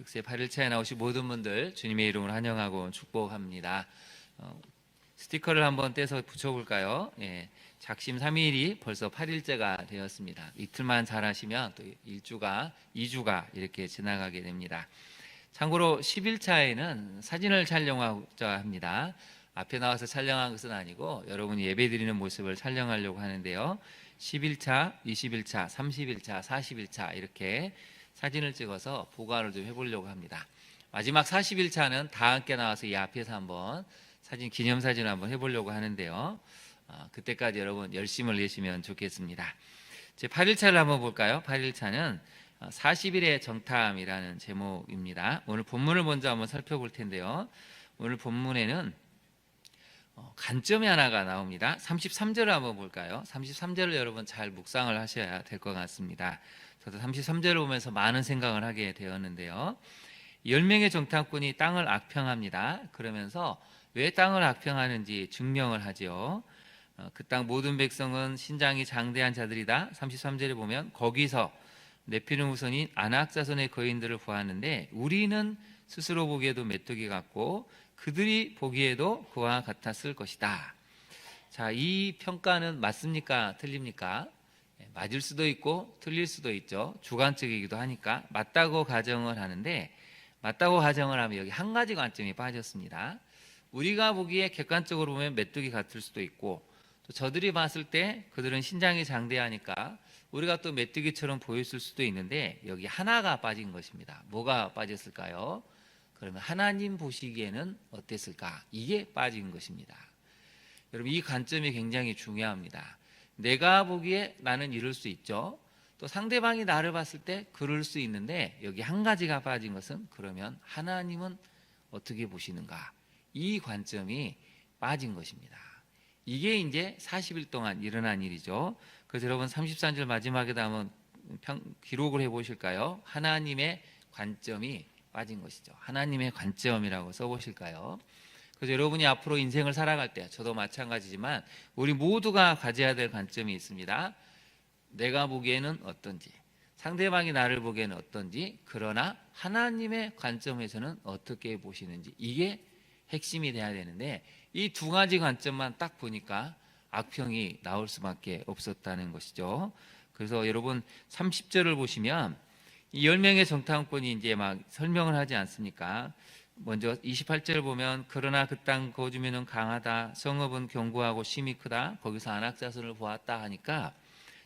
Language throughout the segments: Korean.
특세 8일차에 나오신 모든 분들 주님의 이름으로 환영하고 축복합니다. 스티커를 한번 떼서 붙여볼까요? 예, 작심 3일이 벌써 8일째가 되었습니다. 이틀만 잘하시면 또 1주가 2주가 이렇게 지나가게 됩니다. 참고로 10일차에는 사진을 촬영하고자 합니다. 앞에 나와서 촬영한 것은 아니고 여러분이 예배드리는 모습을 촬영하려고 하는데요. 11차, 21차, 30일차, 40일차 이렇게 사진을 찍어서 보관을 좀 해보려고 합니다. 마지막 40일차는 다 함께 나와서 이 앞에서 한번 기념사진을 한번 해보려고 하는데요. 그때까지 여러분 열심을 내시면 좋겠습니다. 제 8일차를 한번 볼까요? 8일차는 40일의 정탐이라는 제목입니다. 오늘 본문을 먼저 한번 살펴볼 텐데요. 오늘 본문에는 관점이 하나가 나옵니다. 33절을 한번 볼까요? 33절을 여러분 잘 묵상을 하셔야 될 것 같습니다. 저도 33절을 보면서 많은 생각을 하게 되었는데요. 10명의 정탐꾼이 땅을 악평합니다. 그러면서 왜 땅을 악평하는지 증명을 하죠. 그 땅 모든 백성은 신장이 장대한 자들이다. 33절에 보면 거기서 네피림 후손인 아낙 자손의 거인들을 보았는데 우리는 스스로 보기에도 메뚜기 같고 그들이 보기에도 그와 같았을 것이다. 자, 이 평가는 맞습니까? 틀립니까? 맞을 수도 있고 틀릴 수도 있죠. 주관적이기도 하니까 맞다고 가정을 하는데, 맞다고 가정을 하면 여기 한 가지 관점이 빠졌습니다. 우리가 보기에 객관적으로 보면 메뚜기 같을 수도 있고, 또 저들이 봤을 때 그들은 신장이 장대하니까 우리가 또 메뚜기처럼 보였을 수도 있는데, 여기 하나가 빠진 것입니다. 뭐가 빠졌을까요? 그러면 하나님 보시기에는 어땠을까? 이게 빠진 것입니다. 여러분, 이 관점이 굉장히 중요합니다. 내가 보기에 나는 이럴 수 있죠. 또 상대방이 나를 봤을 때 그럴 수 있는데, 여기 한 가지가 빠진 것은 그러면 하나님은 어떻게 보시는가? 이 관점이 빠진 것입니다. 이게 이제 40일 동안 일어난 일이죠. 그래서 여러분 33절 마지막에다 한번 기록을 해보실까요? 하나님의 관점이 빠진 것이죠. 하나님의 관점이라고 써보실까요? 그래서 여러분이 앞으로 인생을 살아갈 때, 저도 마찬가지지만 우리 모두가 가져야 될 관점이 있습니다. 내가 보기에는 어떤지, 상대방이 나를 보기에는 어떤지, 그러나 하나님의 관점에서는 어떻게 보시는지, 이게 핵심이 돼야 되는데, 이 두 가지 관점만 딱 보니까 악평이 나올 수밖에 없었다는 것이죠. 그래서 여러분 30절을 보시면 이 10명의 정탐꾼이 이제 막 설명을 하지 않습니까? 먼저 28절을 보면 그러나 그 땅 거주민은 강하다, 성읍은 견고하고 심이 크다, 거기서 아낙 자손을 보았다 하니까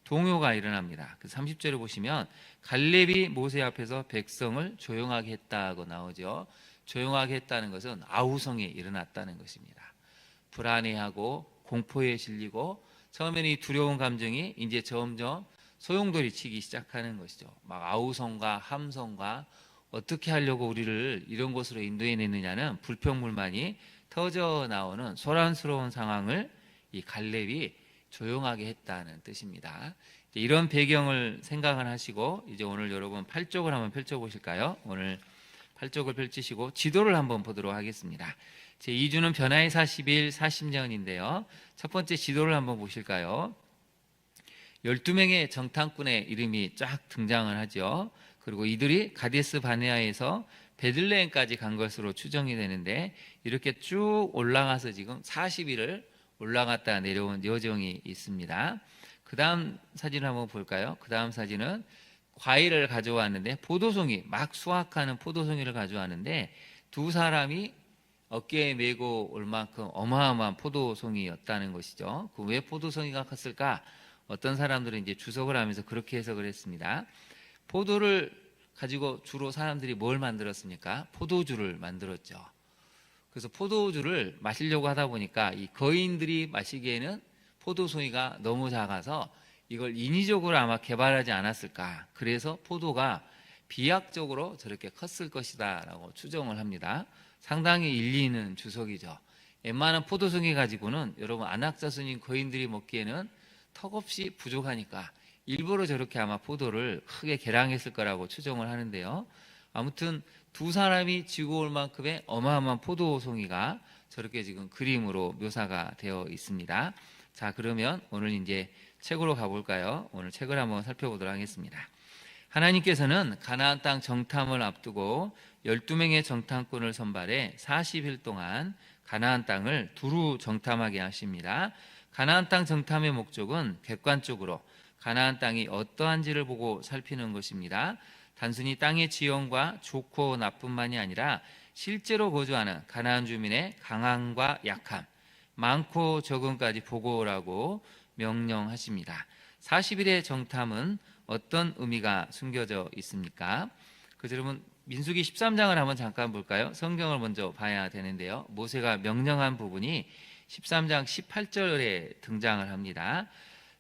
동요가 일어납니다. 그 30절을 보시면 갈렙이 모세 앞에서 백성을 조용하게 했다고 나오죠. 조용하게 했다는 것은 아우성이 일어났다는 것입니다. 불안해하고 공포에 실리고 처음에는 이 두려운 감정이 이제 점점 소용돌이 치기 시작하는 것이죠. 막 아우성과 함성과 어떻게 하려고 우리를 이런 곳으로 인도해냈느냐는 불평불만이 터져 나오는 소란스러운 상황을 이 갈렙이 조용하게 했다는 뜻입니다. 이런 배경을 생각을 하시고 이제 오늘 여러분 8쪽을 한번 펼쳐보실까요? 오늘 8쪽을 펼치시고 지도를 한번 보도록 하겠습니다. 제2주는 변화의 40일 40년인데요. 첫 번째 지도를 한번 보실까요? 12명의 정탐꾼의 이름이 쫙 등장을 하죠. 그리고 이들이 가데스 바네아에서 베들레헴까지 간 것으로 추정이 되는데, 이렇게 쭉 올라가서 지금 40일을 올라갔다 내려온 여정이 있습니다. 그 다음 사진을 한번 볼까요? 그 다음 사진은 과일을 가져왔는데, 포도송이, 막 수확하는 포도송이를 가져왔는데 두 사람이 어깨에 메고 올 만큼 어마어마한 포도송이였다는 것이죠. 그 왜 포도송이가 컸을까? 어떤 사람들은 이제 주석을 하면서 그렇게 해석을 했습니다. 포도를 가지고 주로 사람들이 뭘 만들었습니까? 포도주를 만들었죠. 그래서 포도주를 마시려고 하다 보니까 이 거인들이 마시기에는 포도송이가 너무 작아서 이걸 인위적으로 아마 개발하지 않았을까. 그래서 포도가 비약적으로 저렇게 컸을 것이다 라고 추정을 합니다. 상당히 일리 있는 주석이죠. 웬만한 포도송이 가지고는 여러분 아낙 자손인 거인들이 먹기에는 턱없이 부족하니까 일부러 저렇게 아마 포도를 크게 개량했을 거라고 추정을 하는데요. 아무튼 두 사람이 지고 올 만큼의 어마어마한 포도송이가 저렇게 지금 그림으로 묘사가 되어 있습니다. 자, 그러면 오늘 이제 책으로 가볼까요? 오늘 책을 한번 살펴보도록 하겠습니다. 하나님께서는 가나안 땅 정탐을 앞두고 12명의 정탐꾼을 선발해 40일 동안 가나안 땅을 두루 정탐하게 하십니다. 가나안 땅 정탐의 목적은 객관적으로 가나안 땅이 어떠한지를 보고 살피는 것입니다. 단순히 땅의 지형과 좋고 나쁨만이 아니라 실제로 거주하는 가나안 주민의 강함과 약함, 많고 적음까지 보고 오라고 명령하십니다. 40일의 정탐은 어떤 의미가 숨겨져 있습니까? 그래서 여러분 민수기 13장을 한번 잠깐 볼까요? 성경을 먼저 봐야 되는데요. 모세가 명령한 부분이 13장 18절에 등장을 합니다.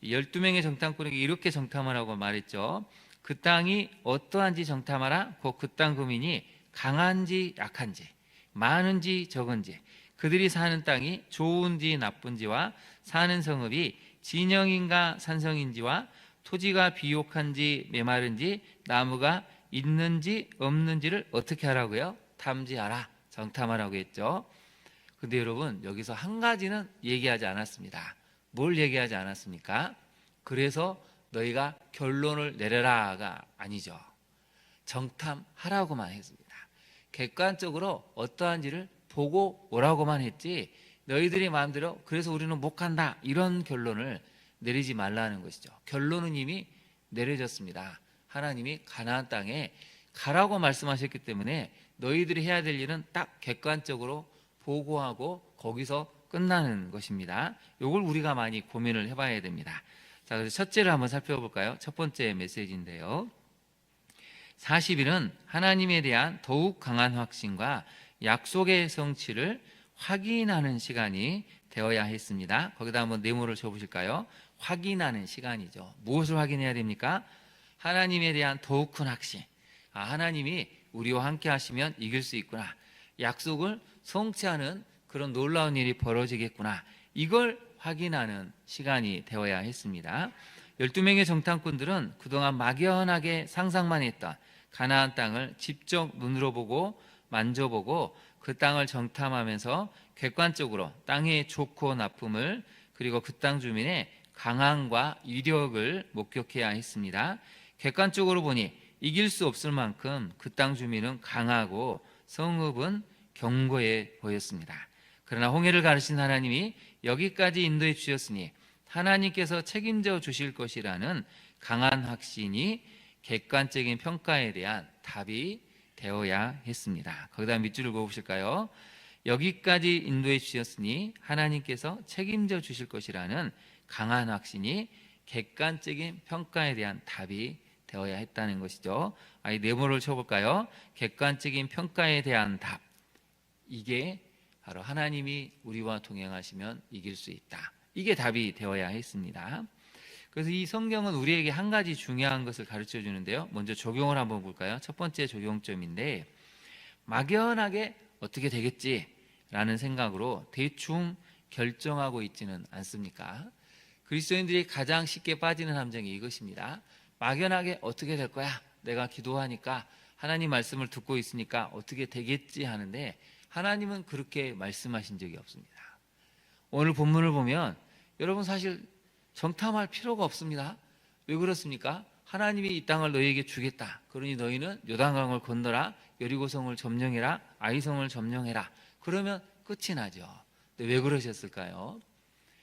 12명의 정탐꾼에게 이렇게 정탐을 하고 말했죠. 그 땅이 어떠한지 정탐하라. 곧 그 땅 거민이 강한지 약한지, 많은지 적은지, 그들이 사는 땅이 좋은지 나쁜지와 사는 성읍이 진영인가 산성인지와 토지가 비옥한지 메마른지 나무가 있는지 없는지를 어떻게 하라고요? 탐지하라, 정탐하라고 했죠. 근데 여러분 여기서 한 가지는 얘기하지 않았습니다. 뭘 얘기하지 않았습니까? 그래서 너희가 결론을 내려라가 아니죠. 정탐하라고만 했습니다. 객관적으로 어떠한지를 보고 오라고만 했지 너희들이 마음대로 그래서 우리는 못 간다 이런 결론을 내리지 말라는 것이죠. 결론은 이미 내려졌습니다. 하나님이 가나안 땅에 가라고 말씀하셨기 때문에 너희들이 해야 될 일은 딱 객관적으로 보고하고 거기서 끝나는 것입니다. 이걸 우리가 많이 고민을 해봐야 됩니다. 자, 그래서 첫째를 한번 살펴볼까요? 첫 번째 메시지인데요. 40일은 하나님에 대한 더욱 강한 확신과 약속의 성취를 확인하는 시간이 되어야 했습니다. 거기다 한번 네모를 쳐보실까요? 확인하는 시간이죠. 무엇을 확인해야 됩니까? 하나님에 대한 더욱 큰 확신. 하나님이 우리와 함께 하시면 이길 수 있구나. 약속을 성취하는 그런 놀라운 일이 벌어지겠구나. 이걸 확인하는 시간이 되어야 했습니다. 12명의 정탐꾼들은 그동안 막연하게 상상만 했던 가나안 땅을 직접 눈으로 보고 만져보고 그 땅을 정탐하면서 객관적으로 땅의 좋고 나쁨을 그리고 그 땅 주민의 강함과 위력을 목격해야 했습니다. 객관적으로 보니 이길 수 없을 만큼 그 땅 주민은 강하고 성읍은 견고해 보였습니다. 그러나 홍해를 가르신 하나님이 여기까지 인도해 주셨으니 하나님께서 책임져 주실 것이라는 강한 확신이 객관적인 평가에 대한 답이 되어야 했습니다. 거기다 밑줄을 그어보실까요? 여기까지 인도해 주셨으니 하나님께서 책임져 주실 것이라는 강한 확신이 객관적인 평가에 대한 답이 되어야 했다는 것이죠. 이 네모를 쳐볼까요? 객관적인 평가에 대한 답. 이게 바로 하나님이 우리와 동행하시면 이길 수 있다. 이게 답이 되어야 했습니다. 그래서 이 성경은 우리에게 한 가지 중요한 것을 가르쳐 주는데요. 먼저 적용을 한번 볼까요? 첫 번째 적용점인데 막연하게 어떻게 되겠지라는 생각으로 대충 결정하고 있지는 않습니까? 그리스도인들이 가장 쉽게 빠지는 함정이 이것입니다. 막연하게 어떻게 될 거야? 내가 기도하니까 하나님 말씀을 듣고 있으니까 어떻게 되겠지 하는데 하나님은 그렇게 말씀하신 적이 없습니다. 오늘 본문을 보면 여러분 사실 정탐할 필요가 없습니다. 왜 그렇습니까? 하나님이 이 땅을 너희에게 주겠다. 그러니 너희는 요단강을 건너라. 여리고성을 점령해라. 아이성을 점령해라. 그러면 끝이 나죠. 근데 왜 그러셨을까요?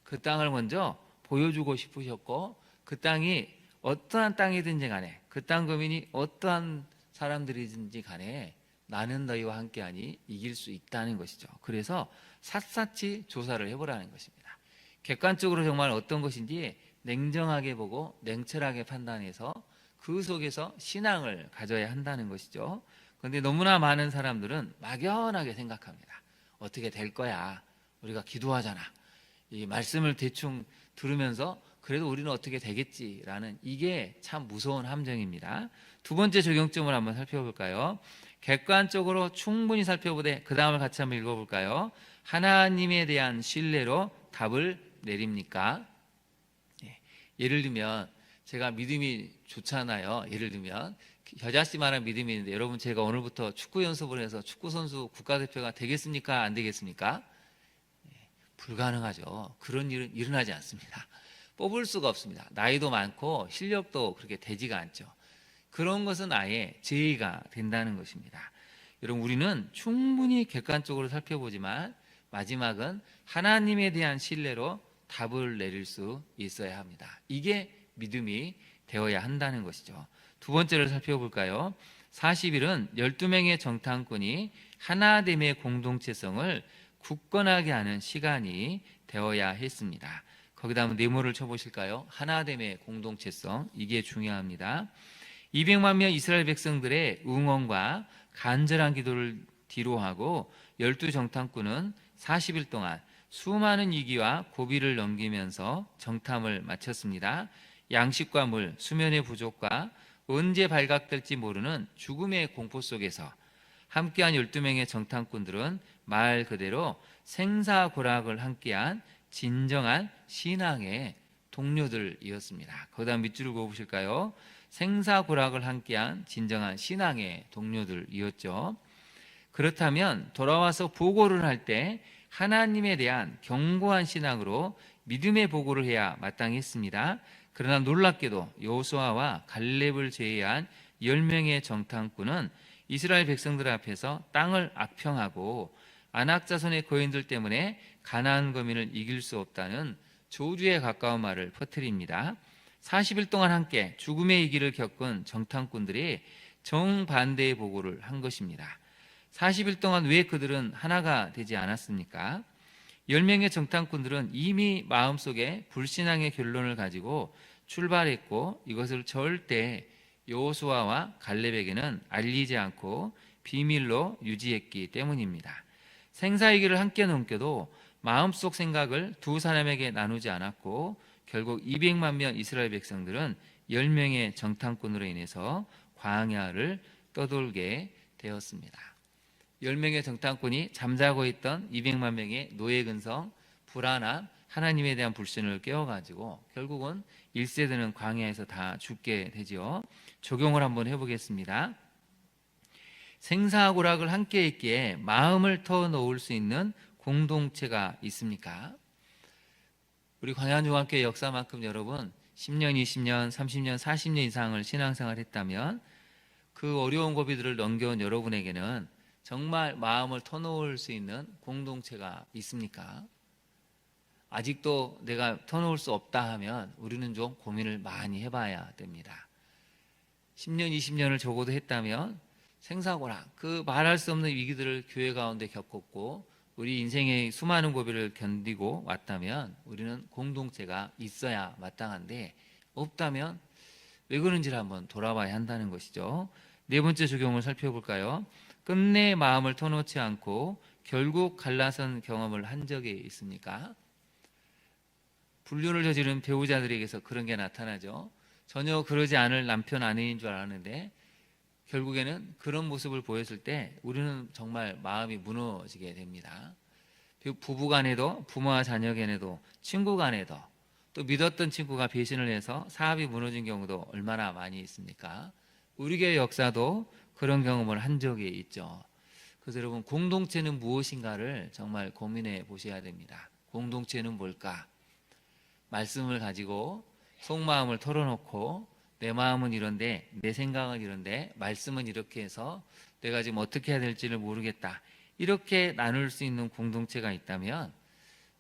그 땅을 먼저 보여주고 싶으셨고 그 땅이 어떠한 땅이든지 간에 그 땅 거민이 어떠한 사람들이든지 간에 나는 너희와 함께하니 이길 수 있다는 것이죠. 그래서 샅샅이 조사를 해보라는 것입니다. 객관적으로 정말 어떤 것인지 냉정하게 보고 냉철하게 판단해서 그 속에서 신앙을 가져야 한다는 것이죠. 그런데 너무나 많은 사람들은 막연하게 생각합니다. 어떻게 될 거야. 우리가 기도하잖아. 이 말씀을 대충 들으면서 그래도 우리는 어떻게 되겠지라는 이게 참 무서운 함정입니다. 두 번째 적용점을 한번 살펴볼까요? 객관적으로 충분히 살펴보되 그 다음을 같이 한번 읽어볼까요? 하나님에 대한 신뢰로 답을 내립니까? 예를 들면 제가 믿음이 좋잖아요. 예를 들면 겨자씨만한 믿음이 있는데 여러분 제가 오늘부터 축구 연습을 해서 축구선수 국가대표가 되겠습니까? 안 되겠습니까? 불가능하죠. 그런 일은 일어나지 않습니다. 뽑을 수가 없습니다. 나이도 많고 실력도 그렇게 되지가 않죠. 그런 것은 아예 제의가 된다는 것입니다. 여러분, 우리는 충분히 객관적으로 살펴보지만 마지막은 하나님에 대한 신뢰로 답을 내릴 수 있어야 합니다. 이게 믿음이 되어야 한다는 것이죠. 두 번째를 살펴볼까요? 40일은 12명의 정탐꾼이 하나됨의 공동체성을 굳건하게 하는 시간이 되어야 했습니다. 거기다 한번 네모를 쳐보실까요? 하나됨의 공동체성, 이게 중요합니다. 200만 명 이스라엘 백성들의 응원과 간절한 기도를 뒤로하고 12정탐꾼은 40일 동안 수많은 위기와 고비를 넘기면서 정탐을 마쳤습니다. 양식과 물, 수면의 부족과 언제 발각될지 모르는 죽음의 공포 속에서 함께한 12명의 정탐꾼들은 말 그대로 생사고락을 함께한 진정한 신앙의 동료들이었습니다. 거기다 밑줄을 그어보실까요? 생사고락을 함께한 진정한 신앙의 동료들이었죠. 그렇다면 돌아와서 보고를 할 때 하나님에 대한 견고한 신앙으로 믿음의 보고를 해야 마땅했습니다. 그러나 놀랍게도 여호수아와 갈렙을 제외한 10명의 정탐꾼은 이스라엘 백성들 앞에서 땅을 악평하고 아낙 자손의 거인들 때문에 가나안 거민을 이길 수 없다는 조주에 가까운 말을 퍼뜨립니다. 40일 동안 함께 죽음의 위기를 겪은 정탐꾼들이 정반대의 보고를 한 것입니다. 40일 동안 왜 그들은 하나가 되지 않았습니까? 10명의 정탐꾼들은 이미 마음속에 불신앙의 결론을 가지고 출발했고 이것을 절대 여호수아와 갈렙에게는 알리지 않고 비밀로 유지했기 때문입니다. 생사위기를 함께 넘겨도 마음속 생각을 두 사람에게 나누지 않았고 결국 200만 명 이스라엘 백성들은 10명의 정탐꾼으로 인해서 광야를 떠돌게 되었습니다. 10명의 정탐꾼이 잠자고 있던 200만 명의 노예 근성, 불안함, 하나님에 대한 불신을 깨워가지고 결국은 1세대는 광야에서 다 죽게 되죠. 적용을 한번 해보겠습니다. 생사고락을 함께 있기에 마음을 터놓을 수 있는 공동체가 있습니까? 우리 광야중앙교회 역사만큼 여러분 10년, 20년, 30년, 40년 이상을 신앙생활 했다면 그 어려운 고비들을 넘겨온 여러분에게는 정말 마음을 터놓을 수 있는 공동체가 있습니까? 아직도 내가 터놓을 수 없다 하면 우리는 좀 고민을 많이 해봐야 됩니다. 10년, 20년을 적어도 했다면 생사고락, 그 말할 수 없는 위기들을 교회 가운데 겪었고 우리 인생의 수많은 고비를 견디고 왔다면 우리는 공동체가 있어야 마땅한데 없다면 왜 그런지를 한번 돌아봐야 한다는 것이죠. 네 번째 적용을 살펴볼까요? 끝내 마음을 터놓지 않고 결국 갈라선 경험을 한 적이 있습니까? 불륜을 저지른 배우자들에게서 그런 게 나타나죠. 전혀 그러지 않을 남편 아내인 줄 알았는데 결국에는 그런 모습을 보였을 때 우리는 정말 마음이 무너지게 됩니다. 부부 간에도 부모와 자녀 간에도 친구 간에도 또 믿었던 친구가 배신을 해서 사업이 무너진 경우도 얼마나 많이 있습니까? 우리 교회 역사도 그런 경험을 한 적이 있죠. 그래서 여러분 공동체는 무엇인가를 정말 고민해 보셔야 됩니다. 공동체는 뭘까? 말씀을 가지고 속마음을 털어놓고 내 마음은 이런데 내 생각은 이런데 말씀은 이렇게 해서 내가 지금 어떻게 해야 될지를 모르겠다. 이렇게 나눌 수 있는 공동체가 있다면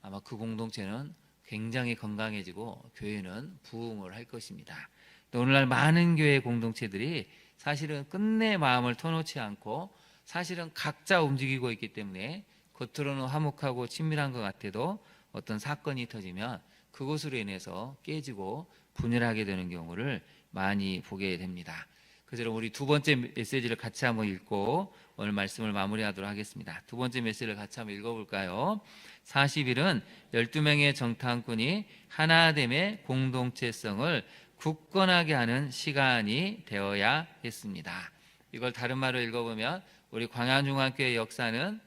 아마 그 공동체는 굉장히 건강해지고 교회는 부흥을 할 것입니다. 오늘날 많은 교회 공동체들이 사실은 끝내 마음을 터놓지 않고 사실은 각자 움직이고 있기 때문에 겉으로는 화목하고 친밀한 것 같아도 어떤 사건이 터지면 그것으로 인해서 깨지고 분열하게 되는 경우를 많이 보게 됩니다. 그래서 여러분 우리 두 번째 메시지를 같이 한번 읽고 오늘 말씀을 마무리하도록 하겠습니다. 두 번째 메시지를 같이 한번 읽어볼까요? 40일은 12명의 정탐꾼이 하나됨의 공동체성을 굳건하게 하는 시간이 되어야 했습니다. 이걸 다른 말로 읽어보면 우리 광야중앙교회 역사는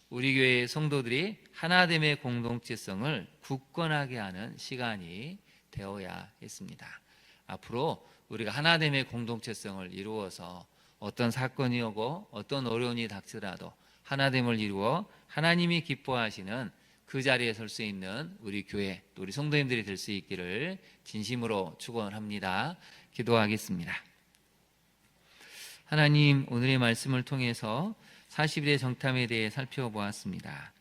우리 교회의 성도들이 하나됨의 공동체성을 굳건하게 하는 시간이 되어야 했습니다. 앞으로 우리가 하나됨의 공동체성을 이루어서 어떤 사건이 오고 어떤 어려움이 닥치더라도 하나됨을 이루어 하나님이 기뻐하시는 그 자리에 설 수 있는 우리 교회 또 우리 성도님들이 될 수 있기를 진심으로 축원합니다. 기도하겠습니다. 하나님, 오늘의 말씀을 통해서 40일의 정탐에 대해 살펴보았습니다.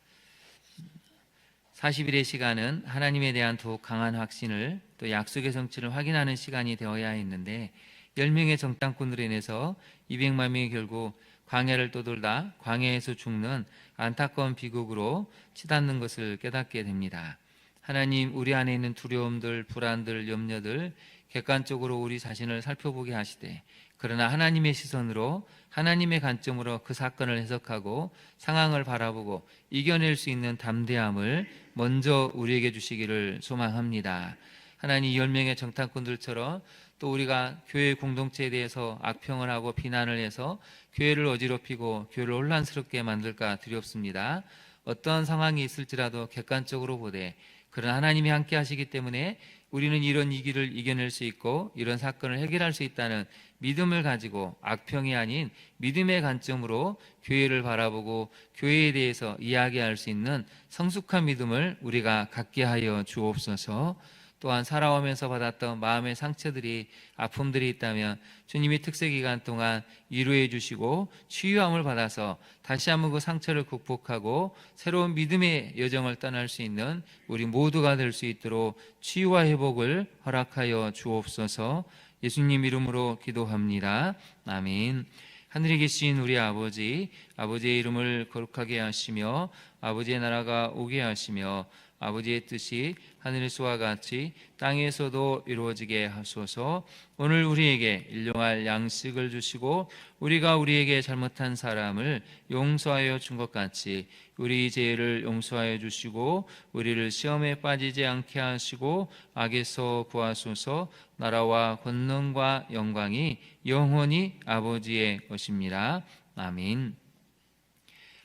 40일의 시간은 하나님에 대한 더욱 강한 확신을, 또 약속의 성취를 확인하는 시간이 되어야 했는데 10명의 정탐꾼으로 인해서 200만 명이 결국 광야를 떠돌다 광야에서 죽는 안타까운 비극으로 치닫는 것을 깨닫게 됩니다. 하나님, 우리 안에 있는 두려움들, 불안들, 염려들 객관적으로 우리 자신을 살펴보게 하시되, 그러나 하나님의 시선으로, 하나님의 관점으로 그 사건을 해석하고 상황을 바라보고 이겨낼 수 있는 담대함을 먼저 우리에게 주시기를 소망합니다. 하나님, 10명의 정탐꾼들처럼 또 우리가 교회 공동체에 대해서 악평을 하고 비난을 해서 교회를 어지럽히고 교회를 혼란스럽게 만들까 두렵습니다. 어떤 상황이 있을지라도 객관적으로 보되, 그러나 하나님이 함께 하시기 때문에 우리는 이런 위기를 이겨낼 수 있고 이런 사건을 해결할 수 있다는 믿음을 가지고 악평이 아닌 믿음의 관점으로 교회를 바라보고 교회에 대해서 이야기할 수 있는 성숙한 믿음을 우리가 갖게 하여 주옵소서. 또한 살아오면서 받았던 마음의 상처들이, 아픔들이 있다면 주님이 특세 기간 동안 위로해 주시고 치유함을 받아서 다시 한번 그 상처를 극복하고 새로운 믿음의 여정을 떠날 수 있는 우리 모두가 될 수 있도록 치유와 회복을 허락하여 주옵소서. 예수님 이름으로 기도합니다. 아멘. 하늘에 계신 우리 아버지, 아버지의 이름을 거룩하게 하시며 아버지의 나라가 오게 하시며 아버지의 뜻이 하늘에서와 같이 땅에서도 이루어지게 하소서. 오늘 우리에게 일용할 양식을 주시고 우리가 우리에게 잘못한 사람을 용서하여 준 것 같이 우리 죄를 용서하여 주시고 우리를 시험에 빠지지 않게 하시고 악에서 구하소서. 나라와 권능과 영광이 영원히 아버지의 것입니다. 아멘.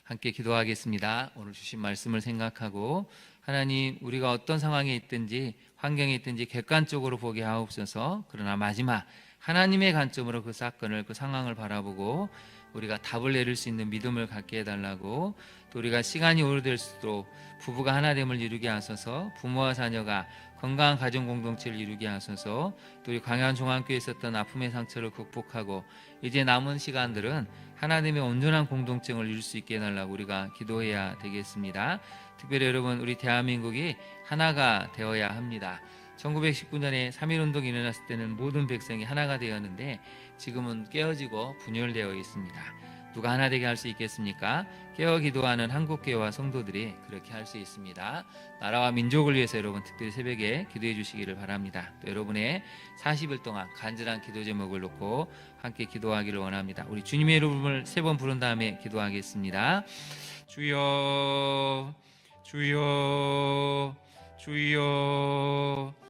함께 기도하겠습니다. 오늘 주신 말씀을 생각하고 하나님, 우리가 어떤 상황에 있든지 환경에 있든지 객관적으로 보게 하옵소서. 그러나 마지막 하나님의 관점으로 그 사건을, 그 상황을 바라보고 우리가 답을 내릴 수 있는 믿음을 갖게 해달라고, 또 우리가 시간이 오래될수록 부부가 하나됨을 이루게 하소서. 부모와 자녀가 건강한 가정 공동체를 이루게 하소서. 또 우리 광야한 종안교회에 있었던 아픔의 상처를 극복하고 이제 남은 시간들은 하나님의 온전한 공동체를 이룰 수 있게 해달라고 우리가 기도해야 되겠습니다. 특별히 여러분, 우리 대한민국이 하나가 되어야 합니다. 1919년에 3.1운동이 일어났을 때는 모든 백성이 하나가 되었는데 지금은 깨어지고 분열되어 있습니다. 누가 하나 되게 할 수 있겠습니까? 깨어 기도하는 한국교회와 성도들이 그렇게 할 수 있습니다. 나라와 민족을 위해서 여러분 특별히 새벽에 기도해 주시기를 바랍니다. 또 여러분의 40일 동안 간절한 기도 제목을 놓고 함께 기도하기를 원합니다. 우리 주님의 이름을 3번 부른 다음에 기도하겠습니다. 주여, 주여, 주여.